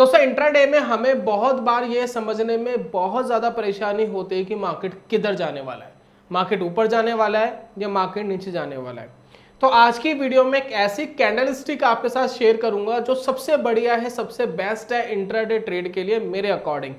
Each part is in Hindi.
दोस्तों इंट्राडे में हमें बहुत बार ये समझने में बहुत ज़्यादा परेशानी होती है कि मार्केट किधर जाने वाला है, मार्केट ऊपर जाने वाला है या मार्केट नीचे जाने वाला है। तो आज की वीडियो में एक ऐसी कैंडल स्टिक आपके साथ शेयर करूंगा जो सबसे बढ़िया है, सबसे बेस्ट है इंट्राडे ट्रेड के लिए मेरे अकॉर्डिंग।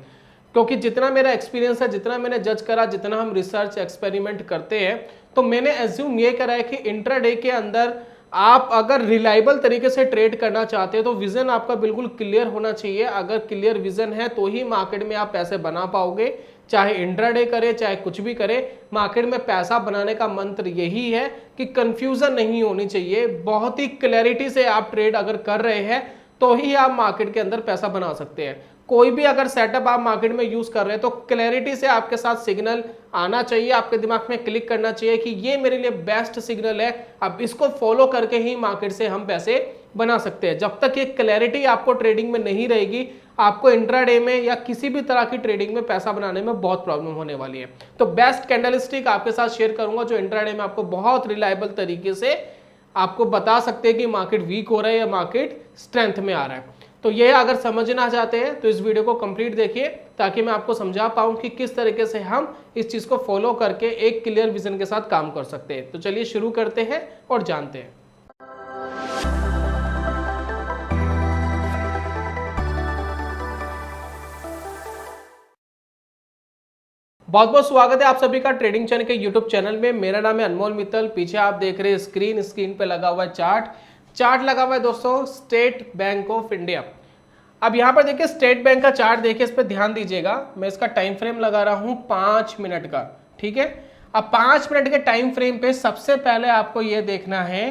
क्योंकि जितना मेरा एक्सपीरियंस है, जितना मैंने जज करा, जितना हम रिसर्च एक्सपेरिमेंट करते हैं, तो मैंने एज्यूम ये करा है कि इंट्राडे के अंदर आप अगर रिलायबल तरीके से ट्रेड करना चाहते हैं तो विजन आपका बिल्कुल क्लियर होना चाहिए। अगर क्लियर विजन है तो ही मार्केट में आप पैसे बना पाओगे। चाहे इंट्राडे करे चाहे कुछ भी करे, मार्केट में पैसा बनाने का मंत्र यही है कि कंफ्यूजन नहीं होनी चाहिए। बहुत ही क्लैरिटी से आप ट्रेड अगर कर रहे हैं तो ही आप मार्केट के अंदर पैसा बना सकते हैं। कोई भी अगर सेटअप आप मार्केट में यूज कर रहे हैं तो क्लैरिटी से आपके साथ सिग्नल आना चाहिए, आपके दिमाग में क्लिक करना चाहिए कि ये मेरे लिए बेस्ट सिग्नल है, अब इसको फॉलो करके ही मार्केट से हम पैसे बना सकते हैं। जब तक ये क्लैरिटी आपको ट्रेडिंग में नहीं रहेगी, आपको इंट्राडे में या किसी भी तरह की ट्रेडिंग में पैसा बनाने में बहुत प्रॉब्लम होने वाली है। तो बेस्ट कैंडल स्टिक आपके साथ शेयर करूंगा जो इंट्राडे में आपको बहुत रिलायबल तरीके से आपको बता सकते हैं कि मार्केट वीक हो रहा है या मार्केट स्ट्रेंथ में आ रहा है। तो ये अगर समझना चाहते हैं तो इस वीडियो को कंप्लीट देखिए ताकि मैं आपको समझा पाऊं कि किस तरीके से हम इस चीज को फॉलो करके एक क्लियर विजन के साथ काम कर सकते हैं। तो चलिए शुरू करते हैं और जानते हैं। बहुत बहुत स्वागत है आप सभी का ट्रेडिंग चैनल के यूट्यूब चैनल में। मेरा नाम है अनमोल मित्तल। पीछे आप देख रहे हैं स्क्रीन पे लगा हुआ है चार्ट लगा हुआ है दोस्तों स्टेट बैंक ऑफ इंडिया। अब यहाँ पर देखिए स्टेट बैंक का चार्ट देखिए, इस पर ध्यान दीजिएगा। मैं इसका टाइम फ्रेम लगा रहा हूँ 5 मिनट का, ठीक है। अब 5 मिनट के टाइम फ्रेम पे सबसे पहले आपको ये देखना है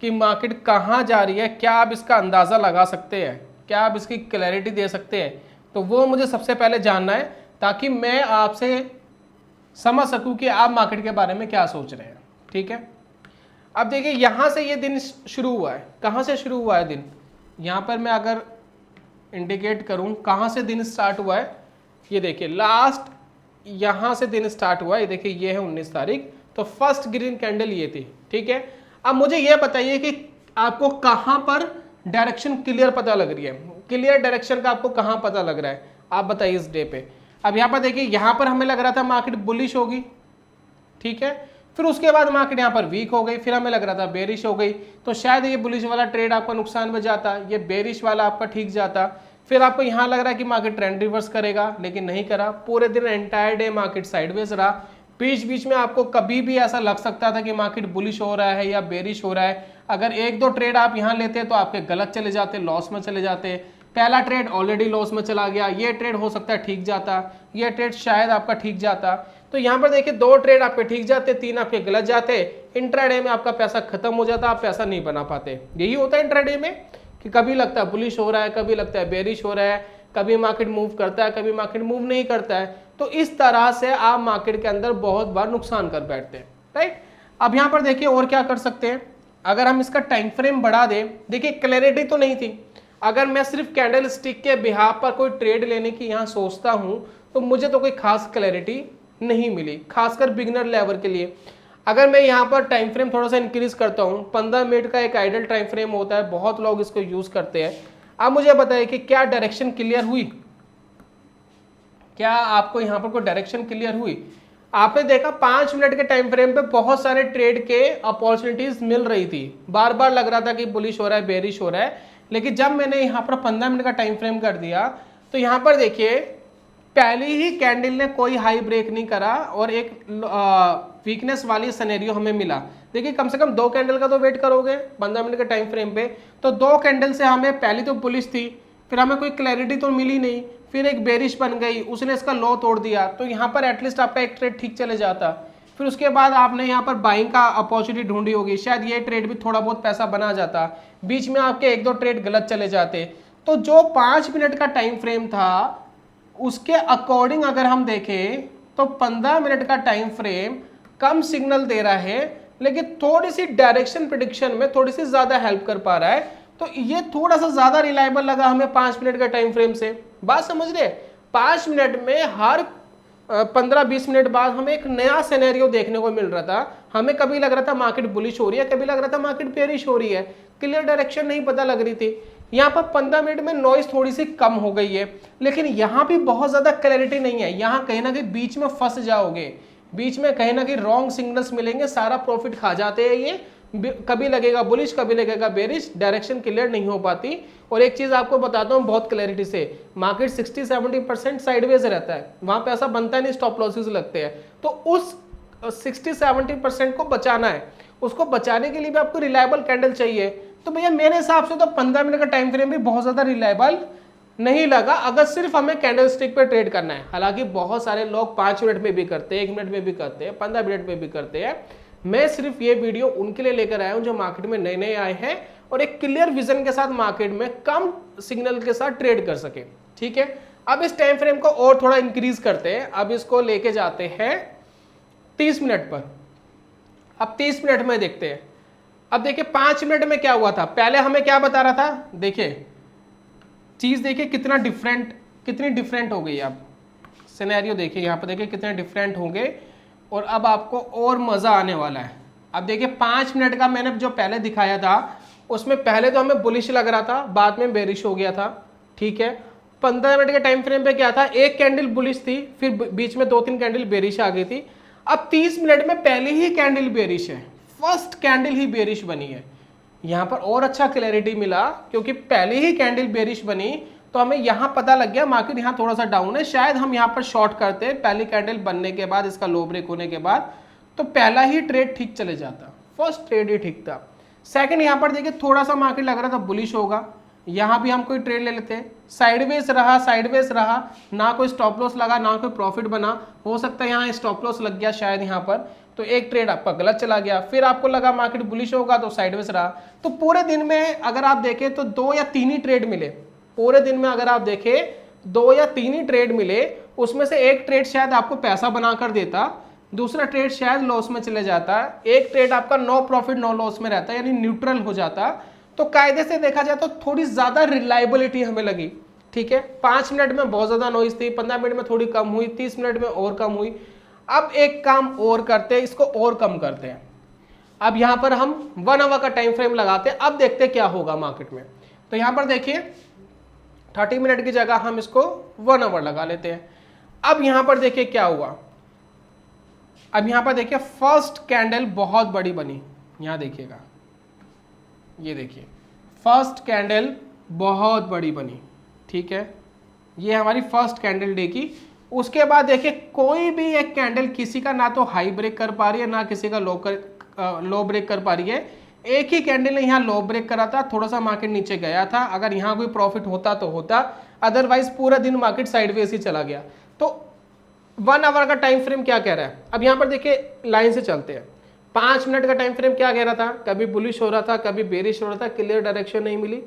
कि मार्केट कहाँ जा रही है। क्या आप इसका अंदाजा लगा सकते हैं, क्या आप इसकी क्लैरिटी दे सकते हैं? तो वो मुझे सबसे पहले जानना है ताकि मैं आपसे समझ सकूं कि आप मार्केट के बारे में क्या सोच रहे हैं, ठीक है। अब देखिए यहां से ये दिन शुरू हुआ है। कहां से शुरू हुआ है दिन? यहां पर मैं अगर इंडिकेट करूं कहां से दिन स्टार्ट हुआ है, ये देखिए लास्ट यहां से दिन स्टार्ट हुआ है। ये देखिए ये है 19 तारीख, तो फर्स्ट ग्रीन कैंडल ये थी, ठीक है। अब मुझे ये बताइए कि आपको कहां पर डायरेक्शन क्लियर पता लग रही है, क्लियर डायरेक्शन का आपको कहां पता लग रहा है, आप बताइए इस डे पे। अब यहाँ पर देखिए, यहाँ पर हमें लग रहा था मार्केट बुलिश होगी, ठीक है। फिर उसके बाद मार्केट यहाँ पर वीक हो गई, फिर हमें लग रहा था बेरिश हो गई। तो शायद ये बुलिश वाला ट्रेड आपका नुकसान में जाता, ये बेरिश वाला आपका ठीक जाता। फिर आपको यहाँ लग रहा है कि मार्केट ट्रेंड रिवर्स करेगा, लेकिन नहीं करा। पूरे दिन एंटायर डे मार्केट साइडवेज रहा। बीच बीच में आपको कभी भी ऐसा लग सकता था कि मार्केट बुलिश हो रहा है या बेरिश हो रहा है। अगर एक दो ट्रेड आप यहाँ लेते तो आपके गलत चले जाते, लॉस में चले जाते। पहला ट्रेड ऑलरेडी लॉस में चला गया, ये ट्रेड हो सकता है ठीक जाता, ये ट्रेड शायद आपका ठीक जाता। तो यहाँ पर देखिए 2 ट्रेड आपके ठीक जाते, 3 आपके गलत जाते। इंट्राडे में आपका पैसा खत्म हो जाता, आप पैसा नहीं बना पाते। यही होता है इंट्राडे में कि कभी लगता है बुलिश हो रहा है, कभी लगता है बेरिश हो रहा है, कभी मार्केट मूव करता है, कभी मार्केट मूव नहीं करता है। तो इस तरह से आप मार्केट के अंदर बहुत बार नुकसान कर बैठते हैं, राइट। अब यहाँ पर देखिए और क्या कर सकते हैं, अगर हम इसका टाइम फ्रेम बढ़ा दें। देखिए क्लैरिटी तो नहीं थी। अगर मैं सिर्फ कैंडल स्टिक के बिहाफ पर कोई ट्रेड लेने की यहाँ सोचता हूँ तो मुझे तो कोई खास क्लैरिटी नहीं मिली, खासकर बिगिनर लेवल के लिए। अगर मैं यहाँ पर टाइम फ्रेम थोड़ा सा इंक्रीज करता हूँ, 15 मिनट का एक आइडल टाइम फ्रेम होता है, बहुत लोग इसको यूज करते हैं। अब मुझे बताइए कि क्या डायरेक्शन क्लियर हुई, क्या आपको यहाँ पर कोई डायरेक्शन क्लियर हुई? आपने देखा 5 मिनट के टाइम फ्रेम पे बहुत सारे ट्रेड के अपॉर्चुनिटीज मिल रही थी, बार बार लग रहा था कि बुलिश हो रहा है, बेरिश हो रहा है। लेकिन जब मैंने यहाँ पर 15 मिनट का टाइम फ्रेम कर दिया तो यहाँ पर देखिए पहली ही कैंडल ने कोई हाई ब्रेक नहीं करा और एक वीकनेस वाली सिनेरियो हमें मिला। देखिए कम से कम 2 कैंडल का तो वेट करोगे 15 मिनट के टाइम फ्रेम पे। तो 2 कैंडल से हमें पहली तो बुलिश थी, फिर हमें कोई क्लैरिटी तो मिली नहीं, फिर एक बेरिश बन गई, उसने इसका लो तोड़ दिया। तो यहाँ पर एटलीस्ट आपका एक ट्रेड ठीक चले जाता। फिर उसके बाद आपने यहाँ पर बाइंग का अपॉर्चुनिटी ढूंढी होगी, शायद ये ट्रेड भी थोड़ा बहुत पैसा बना जाता। बीच में आपके 1-2 ट्रेड गलत चले जाते। तो जो 5 मिनट का टाइम फ्रेम था उसके अकॉर्डिंग अगर हम देखें तो 15 मिनट का टाइम फ्रेम कम सिग्नल दे रहा है, लेकिन थोड़ी सी डायरेक्शन प्रेडिक्शन में थोड़ी सी ज्यादा हेल्प कर पा रहा है। तो ये थोड़ा सा ज्यादा रिलायबल लगा हमें 5 मिनट का टाइम फ्रेम से। बात समझ रहे? 5 मिनट में हर 15-20 मिनट बाद हमें एक नया सिनेरियो देखने को मिल रहा था। हमें कभी लग रहा था मार्केट बुलिश हो रही है, कभी लग रहा था मार्केट बेरिश हो रही है, क्लियर डायरेक्शन नहीं पता लग रही थी। यहाँ पर 15 मिनट में नॉइज थोड़ी सी कम हो गई है, लेकिन यहाँ भी बहुत ज़्यादा क्लैरिटी नहीं है। यहाँ कहीं ना कहीं बीच में फंस जाओगे, बीच में कहीं ना कहीं रॉन्ग सिग्नल्स मिलेंगे, सारा प्रॉफिट खा जाते हैं ये। कभी लगेगा बुलिश, कभी लगेगा बेरिश, डायरेक्शन क्लियर नहीं हो पाती। और एक चीज़ आपको बताता हूँ बहुत क्लैरिटी से, मार्केट 60-70% साइडवेज रहता है, वहाँ पे ऐसा बनता नहीं स्टॉप लॉसेस लगते हैं। तो उस 60-70% को बचाना है, उसको बचाने के लिए भी आपको रिलायबल कैंडल चाहिए। तो भैया मेरे हिसाब से तो 15 मिनट का टाइम फ्रेम भी बहुत ज़्यादा रिलायबल नहीं लगा, अगर सिर्फ हमें कैंडल स्टिक पे ट्रेड करना है। हालांकि बहुत सारे लोग 5 मिनट में भी करते हैं, 1 मिनट में भी करते हैं, 15 मिनट में भी करते हैं। मैं सिर्फ ये वीडियो उनके लिए लेकर आया हूं जो मार्केट में नए नए आए हैं और एक क्लियर विजन के साथ मार्केट में कम सिग्नल के साथ ट्रेड कर सके। ठीक है, अब इस टाइम फ्रेम को और थोड़ा इंक्रीज करते हैं। अब इसको लेके जाते हैं 30 मिनट पर। अब 30 मिनट में देखते हैं। अब देखिए 5 मिनट में क्या हुआ था, पहले हमें क्या बता रहा था, देखिए चीज देखिए कितनी डिफरेंट हो गई। अब सिनेरियो देखिए, यहाँ पर देखिए कितने डिफरेंट होंगे और अब आपको और मजा आने वाला है। अब देखिए 5 मिनट का मैंने जो पहले दिखाया था उसमें पहले तो हमें बुलिश लग रहा था, बाद में बेरिश हो गया था। ठीक है, 15 मिनट के टाइम फ्रेम पे क्या था, एक कैंडल बुलिश थी, फिर बीच में 2-3 कैंडल बेरिश आ गई थी। अब 30 मिनट में पहले ही कैंडल बेरिश है, फर्स्ट कैंडल ही बेरिश बनी है। यहाँ पर और अच्छा क्लैरिटी मिला क्योंकि पहले ही कैंडल बेरिश बनी, तो हमें यहाँ पता लग गया मार्केट यहाँ थोड़ा सा डाउन है, शायद हम यहाँ पर शॉर्ट करते हैं पहली कैंडल बनने के बाद, इसका लो ब्रेक होने के बाद, तो पहला ही ट्रेड ठीक चले जाता, फर्स्ट ट्रेड ही ठीक था। सेकंड यहाँ पर देखिए थोड़ा सा मार्केट लग रहा था बुलिश होगा, यहाँ भी हम कोई ट्रेड ले लेते हैं, साइडवेज रहा, ना कोई स्टॉप लॉस लगा ना कोई प्रॉफिट बना। हो सकता है यहाँ स्टॉप लॉस लग गया शायद यहाँ पर, तो एक ट्रेड आपका गलत चला गया। फिर आपको लगा मार्केट बुलिश होगा तो साइडवेज रहा। तो पूरे दिन में अगर आप देखें तो 2 या 3 ही ट्रेड मिले, पूरे दिन में अगर आप देखें 2 या 3 ही ट्रेड मिले, उसमें से एक ट्रेड शायद आपको पैसा बना कर देता, दूसरा ट्रेड शायद लॉस में चले जाता, एक ट्रेड आपका नो प्रॉफिट नो लॉस में रहता, यानी न्यूट्रल हो जाता। तो कायदे से देखा जाए तो थोड़ी ज्यादा रिलायबिलिटी हमें लगी। ठीक है, 5 मिनट में बहुत ज्यादा नॉइज थी, 15 मिनट में थोड़ी कम हुई, 30 मिनट में और कम हुई। अब एक काम और करते हैं, इसको और कम करते हैं। अब यहां पर हम 1 आवर का टाइम फ्रेम लगाते हैं, अब देखते हैं क्या होगा मार्केट में। तो यहां पर देखिए 30 मिनट की जगह हम इसको 1 आवर लगा लेते हैं। अब यहां पर देखिए क्या हुआ, अब यहां पर देखिए फर्स्ट कैंडल बहुत बड़ी बनी, यहां देखिएगा, ये देखिए फर्स्ट कैंडल बहुत बड़ी बनी। ठीक है, ये हमारी फर्स्ट कैंडल डे की। उसके बाद देखिए कोई भी एक कैंडल किसी का ना तो हाई ब्रेक कर पा रही है ना किसी का लो ब्रेक कर पा रही है। एक ही कैंडल ने यहाँ लो ब्रेक करा था, थोड़ा सा मार्केट नीचे गया था, अगर यहाँ कोई प्रॉफिट होता तो होता, अदरवाइज पूरा दिन मार्केट साइडवेज ही चला गया। तो 1 आवर का टाइम फ्रेम क्या कह रहा है, अब यहाँ पर देखिए लाइन से चलते हैं। 5 मिनट का टाइम फ्रेम क्या कह रहा था, कभी बुलिश हो रहा था कभी बेरिश हो रहा था, क्लियर डायरेक्शन नहीं मिली।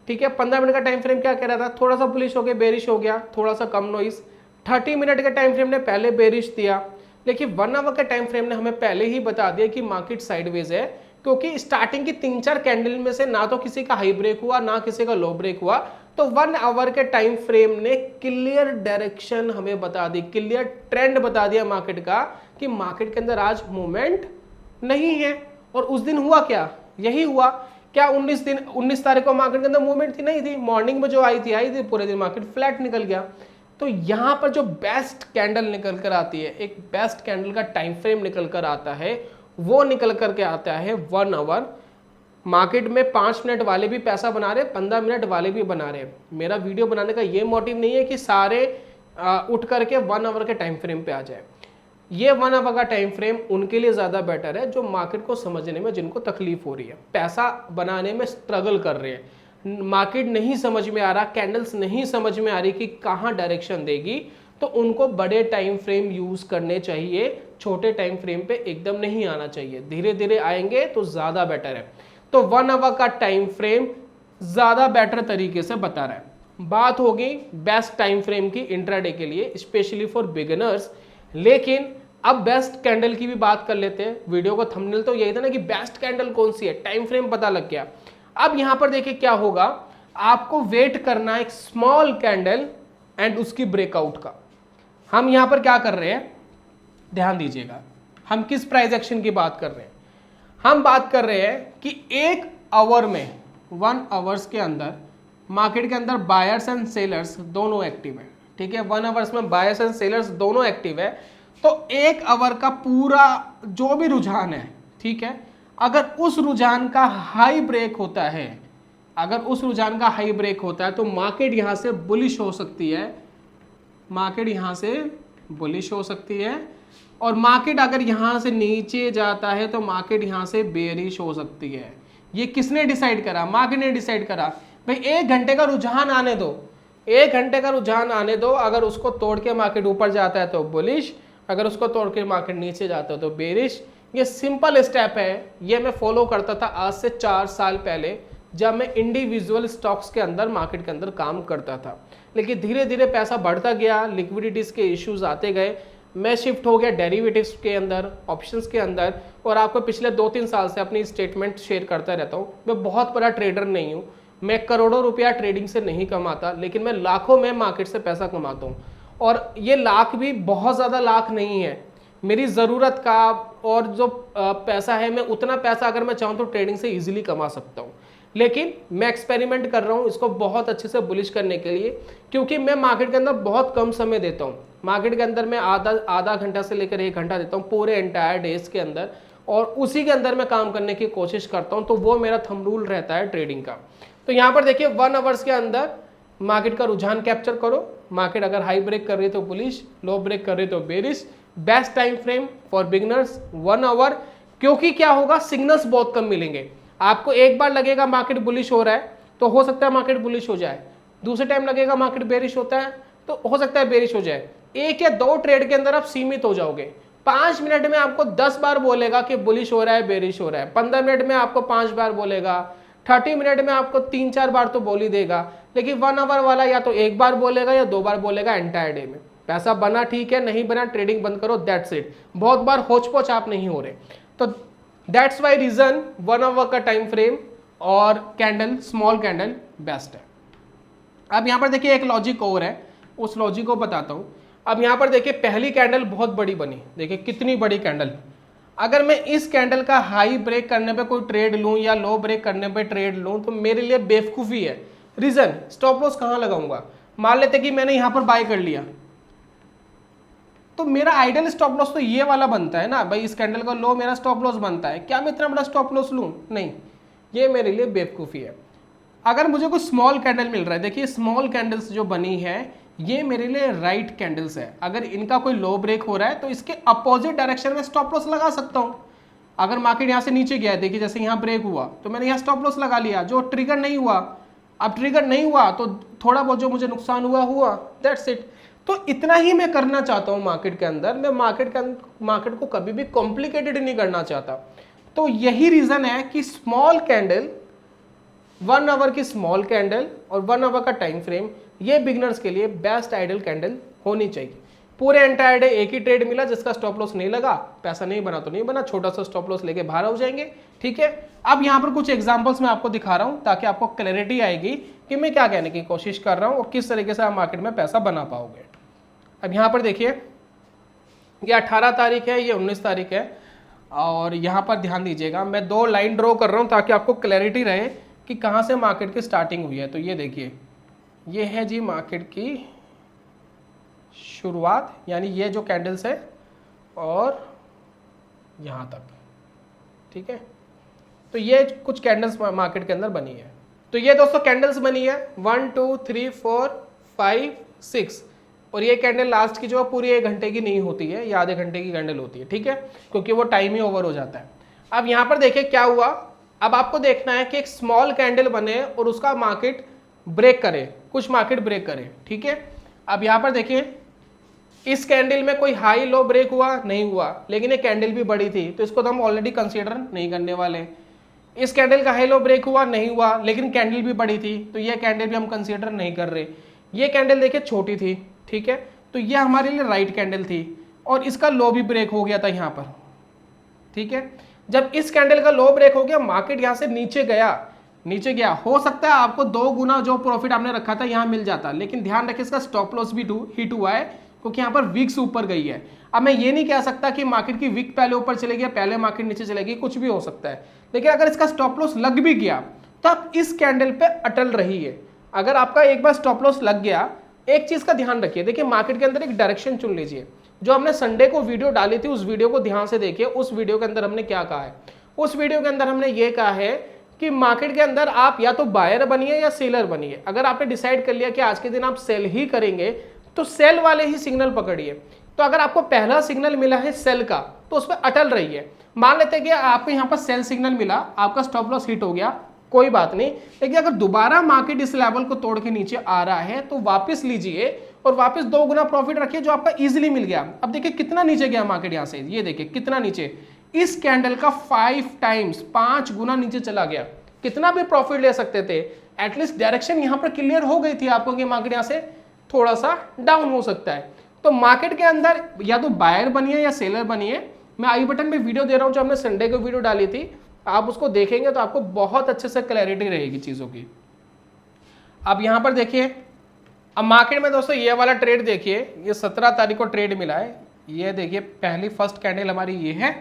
ठीक है, 15 मिनट का टाइम फ्रेम क्या कह रहा था, थोड़ा सा बुलिश हो गया बेरिश हो गया, थोड़ा सा कम नॉइज। 30 मिनट के टाइम फ्रेम ने पहले बेरिश दिया, लेकिन 1 आवर के टाइम फ्रेम ने हमें पहले ही बता दिया कि मार्केट साइडवेज है, क्योंकि स्टार्टिंग की 3-4 कैंडल में से ना तो किसी का हाई ब्रेक हुआ ना किसी का लो ब्रेक हुआ। तो 1 आवर के टाइम फ्रेम ने क्लियर डायरेक्शन हमें बता दी, क्लियर ट्रेंड बता दिया मार्केट का कि मार्केट के अंदर आज मूवमेंट नहीं है। और उस दिन हुआ क्या, यही हुआ क्या, 19 तारीख को मार्केट के अंदर मूवमेंट थी नहीं थी, मॉर्निंग में जो आई थी, पूरे दिन मार्केट फ्लैट निकल गया। तो यहाँ पर जो बेस्ट कैंडल निकल कर आती है, एक बेस्ट कैंडल का टाइम फ्रेम निकल कर आता है, वो निकल करके आता है 1 आवर। मार्केट में 5 मिनट वाले भी पैसा बना रहे, 15 मिनट वाले भी बना रहे। मेरा वीडियो बनाने का ये मोटिव नहीं है कि सारे उठ करके 1 आवर के टाइम फ्रेम पे आ जाए। ये 1 आवर का टाइम फ्रेम उनके लिए ज़्यादा बेटर है जो मार्केट को समझने में जिनको तकलीफ हो रही है, पैसा बनाने में स्ट्रगल कर रहे हैं, मार्केट नहीं समझ में आ रहा, कैंडल्स नहीं समझ में आ रही कि कहाँ डायरेक्शन देगी, तो उनको बड़े टाइम फ्रेम यूज़ करने चाहिए, छोटे टाइम फ्रेम पे एकदम नहीं आना चाहिए, धीरे धीरे आएंगे तो ज़्यादा बेटर है। तो 1 आवर का टाइम फ्रेम ज़्यादा बेटर तरीके से बता रहा है। बात होगी बेस्ट टाइम फ्रेम की इंट्राडे के लिए, स्पेशली फॉर बिगिनर्स। लेकिन अब बेस्ट कैंडल की भी बात कर लेते हैं। वीडियो का थंबनेल तो यही था ना कि बेस्ट कैंडल कौन सी है, टाइम फ्रेम पता लग गया। अब यहां पर देखिए क्या होगा, आपको वेट करना है एक स्मॉल कैंडल एंड उसकी ब्रेकआउट का। हम यहां पर क्या कर रहे हैं, ध्यान दीजिएगा, हम किस प्राइस एक्शन की बात कर रहे हैं। हम बात कर रहे हैं कि 1 आवर में 1 आवर्स के अंदर मार्केट के अंदर बायर्स एंड सेलर्स दोनों एक्टिव है, ठीक है। 1 आवर्स में बायर्स एंड सेलर्स दोनों एक्टिव है, तो 1 आवर का पूरा जो भी रुझान है, ठीक है, अगर उस रुझान का हाई ब्रेक होता है, अगर उस रुझान का हाई ब्रेक होता है तो मार्केट यहां से बुलिश हो सकती है, मार्केट यहां से बुलिश हो सकती है, और मार्केट अगर यहां से नीचे जाता है तो मार्केट यहां से बेरिश हो सकती है। ये किसने डिसाइड करा? मार्केट ने डिसाइड करा। भाई 1 घंटे का रुझान आने दो, 1 घंटे का रुझान आने दो, अगर उसको तोड़ के मार्केट ऊपर जाता है तो बुलिश, अगर उसको तोड़ के मार्केट नीचे जाता है तो बेरिश। ये सिंपल स्टेप है, ये मैं फॉलो करता था आज से 4 साल पहले, जब मैं इंडिविजुअल स्टॉक्स के अंदर मार्केट के अंदर काम करता था। लेकिन धीरे धीरे पैसा बढ़ता गया, लिक्विडिटीज के इश्यूज आते गए, मैं शिफ्ट हो गया डेरिवेटिव्स के अंदर, ऑप्शंस के अंदर, और आपको पिछले 2-3 साल से अपनी स्टेटमेंट शेयर करता रहता हूँ। मैं बहुत बड़ा ट्रेडर नहीं हूँ, मैं करोड़ों रुपया ट्रेडिंग से नहीं कमाता, लेकिन मैं लाखों में मार्केट से पैसा कमाता हूँ। और ये लाख भी बहुत ज़्यादा लाख नहीं है, मेरी ज़रूरत का और जो पैसा है, मैं उतना पैसा अगर मैं चाहूँ तो ट्रेडिंग से ईजिली कमा सकता हूँ। लेकिन मैं एक्सपेरिमेंट कर रहा हूँ इसको बहुत अच्छे से बुलिश करने के लिए, क्योंकि मैं मार्केट के अंदर बहुत कम समय देता हूँ। मार्केट के अंदर मैं आधा घंटा से लेकर 1 घंटा देता हूँ पूरे एंटायर डेज के अंदर, और उसी के अंदर मैं काम करने की कोशिश करता हूँ। तो वो मेरा थंब रूल रहता है ट्रेडिंग का। तो यहाँ पर देखिए 1 आवर्स के अंदर मार्केट का रुझान कैप्चर करो। मार्केट अगर हाई ब्रेक कर रही है तो बुलिश, लो ब्रेक कर रही है तो bearish. Best time frame for beginners 1 hour, क्योंकि क्या होगा, सिग्नल्स बहुत कम मिलेंगे आपको। एक बार लगेगा मार्केट बुलिश हो रहा है तो हो सकता है मार्केट बुलिश हो जाए, दूसरे टाइम लगेगा मार्केट बेरिश होता है तो हो सकता है बेरिश हो जाए। 1 या 2 ट्रेड के अंदर आप सीमित हो जाओगे। 5 मिनट में आपको 10 बार बोलेगा कि बुलिश हो रहा है, बेरिश हो रहा है। 15 मिनट में आपको 5 बार बोलेगा, 30 मिनट में आपको 3-4 बार तो बोल ही देगा। लेकिन 1 आवर वाला या तो 1 बार बोलेगा या 2 बार बोलेगा एंटायर डे में। पैसा बना ठीक है, नहीं बना ट्रेडिंग बंद करो, दैट्स इट। बहुत बार होच पोच आप नहीं हो रहे, तो दैट्स वाई रीजन 1 आवर का टाइम फ्रेम और कैंडल, स्मॉल कैंडल बेस्ट है। अब यहाँ पर देखिए एक लॉजिक और है, उस लॉजिक को बताता हूँ। अब यहाँ पर देखिए पहली कैंडल बहुत बड़ी बनी, देखिए कितनी बड़ी कैंडल। अगर मैं इस कैंडल का हाई ब्रेक करने पे कोई ट्रेड लूँ या लो ब्रेक करने पे ट्रेड लूँ तो मेरे लिए बेवकूफ़ी है। रीजन, स्टॉप लॉस कहाँ लगाऊंगा? मान लेते कि मैंने यहाँ पर बाय कर लिया, तो मेरा आइडियल स्टॉप लॉस तो ये वाला बनता है ना भाई, इस कैंडल का लो मेरा स्टॉप लॉस बनता है। क्या मैं इतना बड़ा स्टॉप लॉस लूँ? नहीं, ये मेरे लिए बेवकूफ़ी है। अगर मुझे कोई स्मॉल कैंडल मिल रहा है, देखिए स्मॉल कैंडल्स जो बनी है ये मेरे लिए राइट कैंडल्स है। अगर इनका कोई लो ब्रेक हो रहा है तो इसके अपोजिट डायरेक्शन में स्टॉप लॉस लगा सकता हूँ। अगर मार्केट यहाँ से नीचे गया, देखिए जैसे यहाँ ब्रेक हुआ तो मैंने यहाँ स्टॉप लॉस लगा लिया, जो ट्रिगर नहीं हुआ। अब ट्रिगर नहीं हुआ तो थोड़ा बहुत जो मुझे नुकसान हुआ, दैट्स इट। तो इतना ही मैं करना चाहता हूँ मार्केट के अंदर। मैं मार्केट को कभी भी कॉम्प्लिकेटेड नहीं करना चाहता। तो यही रीजन है कि स्मॉल कैंडल, 1 आवर की स्मॉल कैंडल और 1 आवर का टाइम फ्रेम, ये बिगिनर्स के लिए बेस्ट आइडियल कैंडल होनी चाहिए। पूरे एंटायर डे एक ही ट्रेड मिला जिसका स्टॉप लॉस नहीं लगा, पैसा नहीं बना तो नहीं बना, छोटा सा स्टॉप लॉस लेके बाहर हो जाएंगे, ठीक है। अब यहाँ पर कुछ एग्जांपल्स मैं आपको दिखा रहा हूँ ताकि आपको क्लैरिटी आएगी कि मैं क्या कहने की कोशिश कर रहा हूँ और किस तरीके से आप मार्केट में पैसा बना पाओगे। अब यहाँ पर देखिए ये 18 तारीख है, ये 19 तारीख है, और यहाँ पर ध्यान दीजिएगा मैं 2 लाइन ड्रॉ कर रहा हूँ ताकि आपको क्लैरिटी रहे कि कहाँ से मार्केट की स्टार्टिंग हुई है। तो ये देखिए, ये है जी मार्केट की शुरुआत, यानी ये जो कैंडल्स है और यहाँ तक, ठीक है। तो ये कुछ कैंडल्स मार्केट के अंदर बनी है। तो ये दोस्तों कैंडल्स बनी है 1 2 3 4 5 6, और ये कैंडल लास्ट की जो है पूरी 1 घंटे की नहीं होती है, ये आधे घंटे की कैंडल होती है, ठीक है, क्योंकि वो टाइम ही ओवर हो जाता है। अब यहाँ पर देखिए क्या हुआ। अब आपको देखना है कि एक स्मॉल कैंडल बने और उसका मार्केट ब्रेक करे, कुछ मार्केट ब्रेक करे, ठीक है। अब यहाँ पर देखिए इस कैंडल में कोई हाई लो ब्रेक हुआ नहीं हुआ, लेकिन ये कैंडल भी बड़ी थी तो इसको तो हम ऑलरेडी कंसीडर नहीं करने वाले। इस कैंडल का हाई लो ब्रेक हुआ नहीं हुआ, लेकिन कैंडल भी बड़ी थी तो ये कैंडल भी हम कंसीडर नहीं कर रहे। ये कैंडल देखिए छोटी थी, ठीक है, तो ये हमारे लिए राइट कैंडल थी और इसका लो भी ब्रेक हो गया था यहाँ पर, ठीक है। जब इस कैंडल का लो ब्रेक हो गया, मार्केट यहाँ से नीचे गया, हो सकता है आपको 2 गुना जो प्रॉफिट आपने रखा था यहाँ मिल जाता, लेकिन ध्यान रखिए इसका स्टॉप लॉस भी हिट हुआ है क्योंकि यहाँ पर वीक्स ऊपर गई है। अब मैं ये नहीं कह सकता कि मार्केट की वीक पहले ऊपर चलेगी या पहले मार्केट नीचे चलेगी, कुछ भी हो सकता है, लेकिन अगर इसका स्टॉप लॉस लग भी गया तो आप इस कैंडल पे अटल रहिए। अगर आपका एक बार स्टॉप लॉस लग गया, एक चीज का ध्यान रखिए, देखिए मार्केट के अंदर एक डायरेक्शन चुन लीजिए। जो हमने संडे को वीडियो डाली थी उस वीडियो को ध्यान से देखिए। उस वीडियो के अंदर हमने क्या कहा है? उस वीडियो के अंदर हमने ये कहा है कि मार्केट के अंदर आप या तो बायर बनिए या सेलर बनिए। अगर आपने डिसाइड कर लिया कि आज के दिन आप सेल ही करेंगे तो सेल वाले ही सिग्नल पकड़िए। तो अगर आपको पहला सिग्नल मिला है सेल का तो उस पर अटल रहिए। मान लेते हैं कि आपको यहाँ पर सेल सिग्नल मिला, आपका स्टॉप लॉस हिट हो गया, कोई बात नहीं, लेकिन अगर दोबारा मार्केट इस लेवल को तोड़ के नीचे आ रहा है तो वापस लीजिए और वापस 2 गुना प्रॉफिट रखिए जो आपका इजीली मिल गया। अब देखिए कितना नीचे गया मार्केट, यहां से ये देखिए कितना नीचे, इस कैंडल का 5 टाइम्स 5 गुना नीचे चला गया। कितना भी प्रॉफिट ले सकते थे, एटलीस्ट डायरेक्शन यहां पर क्लियर हो गई थी आपको कि मार्केट यहां से थोड़ा सा डाउन हो सकता है। तो मार्केट के अंदर या तो बायर बनिए या सेलर बनिए। मैं आई बटन पे वीडियो दे रहा हूं जो हमने संडे को वीडियो डाली थी, आप उसको देखेंगे तो आपको बहुत अच्छे से क्लैरिटी रहेगी चीजों की। अब यहां पर देखिए, अब मार्केट में दोस्तों ये वाला ट्रेड देखिए, ये 17 तारीख को ट्रेड मिला है। ये देखिए पहली फर्स्ट कैंडल हमारी ये है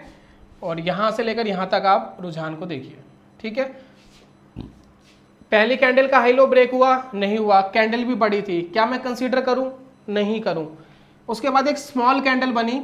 और यहां से लेकर यहां तक आप रुझान को देखिए, ठीक है। पहली कैंडल का हाई लो ब्रेक हुआ, नहीं हुआ, कैंडल भी बड़ी थी, क्या मैं कंसीडर करूं? नहीं करूं। उसके बाद एक स्मॉल कैंडल बनी,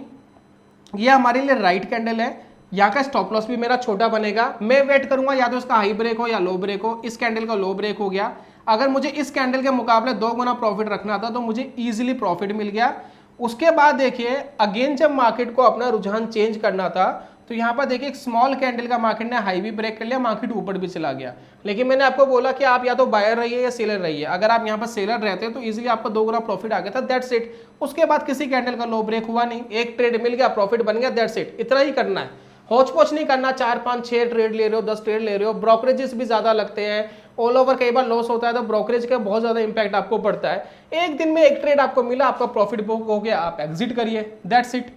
ये हमारे लिए राइट कैंडल है, यहाँ का स्टॉप लॉस भी मेरा छोटा बनेगा। मैं वेट करूंगा या तो इसका हाई ब्रेक हो या लो ब्रेक हो। इस कैंडल का लो ब्रेक हो गया, अगर मुझे इस कैंडल के मुकाबले 2 गुना प्रॉफिट रखना था तो मुझे इजीली प्रॉफिट मिल गया। उसके बाद देखिए अगेन जब मार्केट को अपना रुझान चेंज करना था तो यहाँ पर देखिए एक स्मॉल कैंडल का मार्केट ने हाई भी ब्रेक कर लिया, मार्केट ऊपर भी चला गया। लेकिन मैंने आपको बोला कि आप या तो बायर रहिए या सेलर रहिए। अगर आप यहाँ पर सेलर रहते तो इजीली आपको 2 गुना प्रॉफिट आ गया था, दैट्स इट। उसके बाद किसी कैंडल का लो ब्रेक हुआ नहीं, एक ट्रेड मिल गया, प्रॉफिट बन गया, दैट्स इट। इतना ही करना है, होच पोच नहीं करना। 4 5 6 ट्रेड ले रहे हो, 10 ट्रेड ले रहे हो, ब्रोकरेजेस भी ज्यादा लगते हैं, ऑल ओवर कई बार लॉस होता है तो ब्रोकरेज का बहुत ज्यादा इंपैक्ट आपको पड़ता है। एक दिन में एक ट्रेड आपको मिला, आपका प्रॉफिट बुक हो गया, आप एग्जिट करिए, दैट्स इट।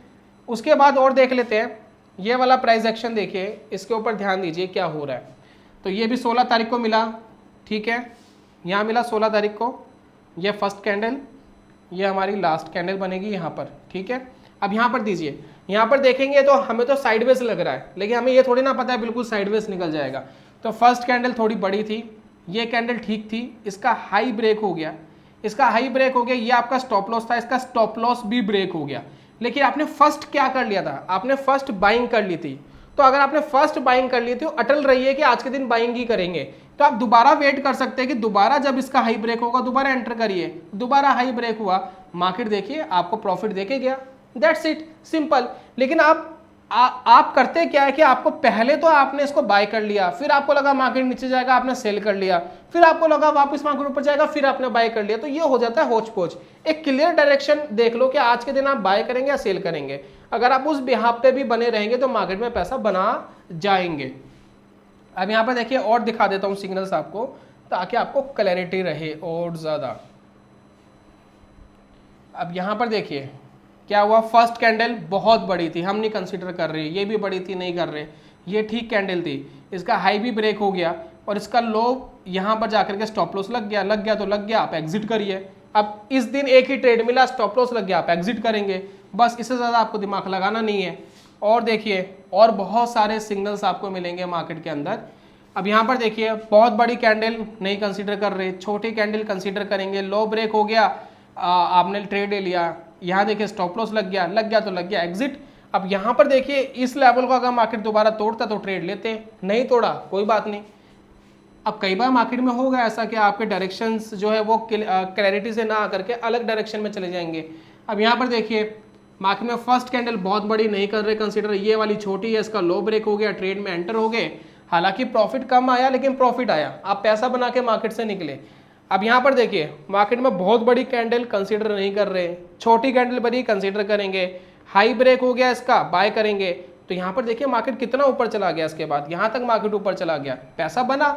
उसके बाद और देख लेते हैं, ये वाला प्राइस एक्शन देखिए, इसके ऊपर ध्यान दीजिए क्या हो रहा है। तो ये भी 16 तारीख को मिला, ठीक है, यहाँ मिला 16 तारीख को, ये फर्स्ट कैंडल, ये हमारी लास्ट कैंडल बनेगी यहाँ पर, ठीक है। अब यहाँ पर दीजिए, यहाँ पर देखेंगे तो हमें तो साइडवेज लग रहा है, लेकिन हमें ये थोड़ी ना पता है बिल्कुल साइडवेज निकल जाएगा। तो फर्स्ट कैंडल थोड़ी बड़ी थी, ये कैंडल ठीक थी, इसका हाई ब्रेक हो गया, इसका हाई ब्रेक हो गया, ये आपका स्टॉप लॉस था, इसका स्टॉप लॉस भी ब्रेक हो गया। लेकिन आपने फर्स्ट क्या कर लिया था? आपने फर्स्ट बाइंग कर ली थी। तो अगर आपने फर्स्ट बाइंग कर ली थी, अटल रहिए कि आज के दिन बाइंग ही करेंगे। तो आप दोबारा वेट कर सकते हैं कि दोबारा जब इसका हाई ब्रेक होगा दोबारा एंटर करिए। दोबारा हाई ब्रेक हुआ, मार्केट देखिए आपको प्रॉफिट देके गया, दैट्स इट, सिंपल। लेकिन आप करते क्या है कि आपको पहले तो आपने इसको बाय कर लिया, फिर आपको लगा मार्केट नीचे जाएगा, आपने सेल कर लिया, फिर आपको लगा वापस मार्केट ऊपर जाएगा, फिर आपने बाय कर लिया। तो ये हो जाता है होच पोच। एक क्लियर डायरेक्शन देख लो कि आज के दिन आप बाय करेंगे या सेल करेंगे। अगर आप उस बिहाफ पे भी बने रहेंगे तो मार्केट में पैसा बना जाएंगे। अब यहाँ पर देखिए और दिखा देता हूँ सिग्नल्स आपको, ताकि आपको क्लैरिटी रहे और ज्यादा। अब यहाँ पर देखिए क्या हुआ, फर्स्ट कैंडल बहुत बड़ी थी, हम नहीं कंसीडर कर रहे, ये भी बड़ी थी, नहीं कर रहे, ये ठीक कैंडल थी, इसका हाई भी ब्रेक हो गया और इसका लो यहाँ पर जाकर के स्टॉप लॉस लग गया तो लग गया, आप एग्जिट करिए। अब इस दिन एक ही ट्रेड मिला, स्टॉप लॉस लग गया, आप एग्जिट करेंगे, बस इससे ज़्यादा आपको दिमाग लगाना नहीं है। और देखिए और बहुत सारे सिग्नल्स आपको मिलेंगे मार्केट के अंदर। अब यहाँ पर देखिए बहुत बड़ी कैंडल नहीं कंसीडर कर रहे, छोटी कैंडल कंसीडर करेंगे, लो ब्रेक हो गया, आपने ट्रेड ले लिया, यहाँ देखिए स्टॉप लॉस लग गया तो लग गया, एग्जिट। अब यहाँ पर देखिए इस लेवल को अगर मार्केट दोबारा तोड़ता तो ट्रेड लेते, नहीं तोड़ा कोई बात नहीं। अब कई बार मार्केट में होगा ऐसा कि आपके डायरेक्शंस जो है वो क्लैरिटी से ना आकर के अलग डायरेक्शन में चले जाएंगे। अब यहाँ पर देखिए मार्केट में फर्स्ट कैंडल बहुत बड़ी नहीं कर रहे कंसीडर, ये वाली छोटी है, इसका लो ब्रेक हो गया, ट्रेड में एंटर हो गए, हालांकि प्रॉफिट कम आया लेकिन प्रॉफिट आया, आप पैसा बना के मार्केट से निकले। अब यहाँ पर देखिए मार्केट में बहुत बड़ी कैंडल कंसीडर नहीं कर रहे, छोटी कैंडल बड़ी कंसीडर करेंगे, हाई ब्रेक हो गया इसका, बाय करेंगे। तो यहाँ पर देखिए मार्केट कितना ऊपर चला गया, इसके बाद यहाँ तक मार्केट ऊपर चला गया, पैसा बना।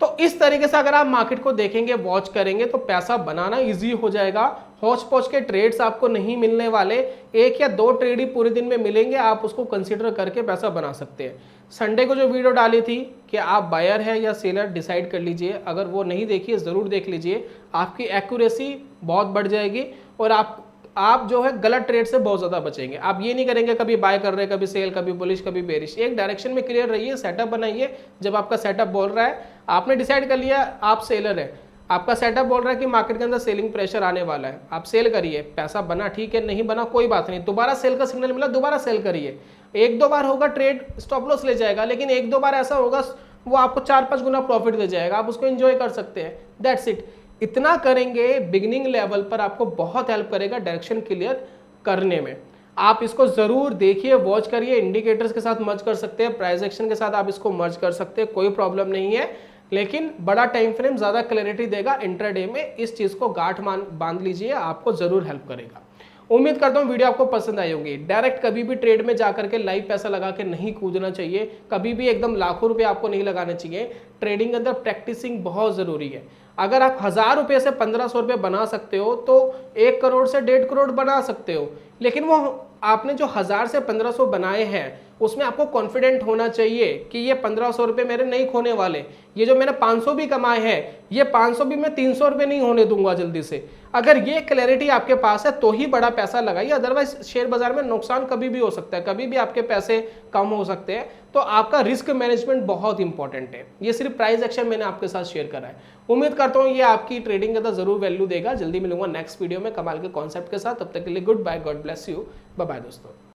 तो इस तरीके से अगर आप मार्केट को देखेंगे, वॉच करेंगे तो पैसा बनाना इजी हो जाएगा। होच पोच के ट्रेड्स आपको नहीं मिलने वाले, 1 या 2 ट्रेड ही पूरे दिन में मिलेंगे, आप उसको कंसीडर करके पैसा बना सकते हैं। संडे को जो वीडियो डाली थी कि आप बायर है या सेलर डिसाइड कर लीजिए, अगर वो नहीं देखी है ज़रूर देख लीजिए, आपकी एक्यूरेसी बहुत बढ़ जाएगी और आप जो है गलत ट्रेड से बहुत ज़्यादा बचेंगे। आप ये नहीं करेंगे कभी बाय कर रहे, कभी सेल, कभी बुलिश, कभी बेरिश, एक डायरेक्शन में क्लियर रहिए, सेटअप बनाइए। जब आपका सेटअप बोल रहा है, आपने डिसाइड कर लिया आप सेलर है, आपका सेटअप बोल रहा है कि मार्केट के अंदर सेलिंग प्रेशर आने वाला है, आप सेल करिए, पैसा बना ठीक है, नहीं बना कोई बात नहीं, दोबारा सेल का सिग्नल मिला दोबारा सेल करिए। एक दो बार होगा ट्रेड स्टॉप लॉस ले जाएगा, लेकिन एक दो बार ऐसा होगा वो आपको 4-5 गुना प्रॉफिट दे जाएगा, आप उसको एंजॉय कर सकते हैं। That's it. इतना करेंगे बिगिनिंग लेवल पर आपको बहुत हेल्प करेगा डायरेक्शन क्लियर करने में। आप इसको जरूर देखिए, वॉच करिए, इंडिकेटर्स के साथ मर्ज कर सकते हैं, प्राइस एक्शन के साथ आप इसको मर्ज कर सकते हैं, कोई प्रॉब्लम नहीं है। लेकिन बड़ा टाइम फ्रेम ज्यादा क्लैरिटी देगा इंट्राडे में, इस चीज को गांठ बांध लीजिए, आपको जरूर हेल्प करेगा। उम्मीद करता हूँ वीडियो आपको पसंद आई होगी। डायरेक्ट कभी भी ट्रेड में जाकर के लाइव पैसा लगा के नहीं कूदना चाहिए, कभी भी एकदम लाखों रुपए आपको नहीं लगाने चाहिए। ट्रेडिंग के अंदर प्रैक्टिसिंग बहुत जरूरी है। अगर आप 1000 रुपये से 1500 रुपये बना सकते हो तो 1 करोड़ से 1.5 करोड़ बना सकते हो, लेकिन वो आपने जो 1000 से 1500 बनाए हैं उसमें आपको कॉन्फिडेंट होना चाहिए कि ये 1500 रुपये मेरे नहीं खोने वाले, ये जो मैंने 500 भी कमाए हैं ये 500 भी मैं 300 रुपये नहीं होने दूंगा जल्दी से। अगर ये क्लैरिटी आपके पास है तो ही बड़ा पैसा लगाइए, अदरवाइज शेयर बाजार में नुकसान कभी भी हो सकता है, कभी भी आपके पैसे कम हो सकते हैं। तो आपका रिस्क मैनेजमेंट बहुत इंपॉर्टेंट है। ये सिर्फ प्राइस एक्शन मैंने आपके साथ शेयर करा है। उम्मीद करता हूँ ये आपकी ट्रेडिंग का जरूर वैल्यू देगा। जल्दी मिलूंगा नेक्स्ट वीडियो में कमाल के कॉन्सेप्ट के साथ, तब तक के लिए good bye, God bless you, bye bye दोस्तों।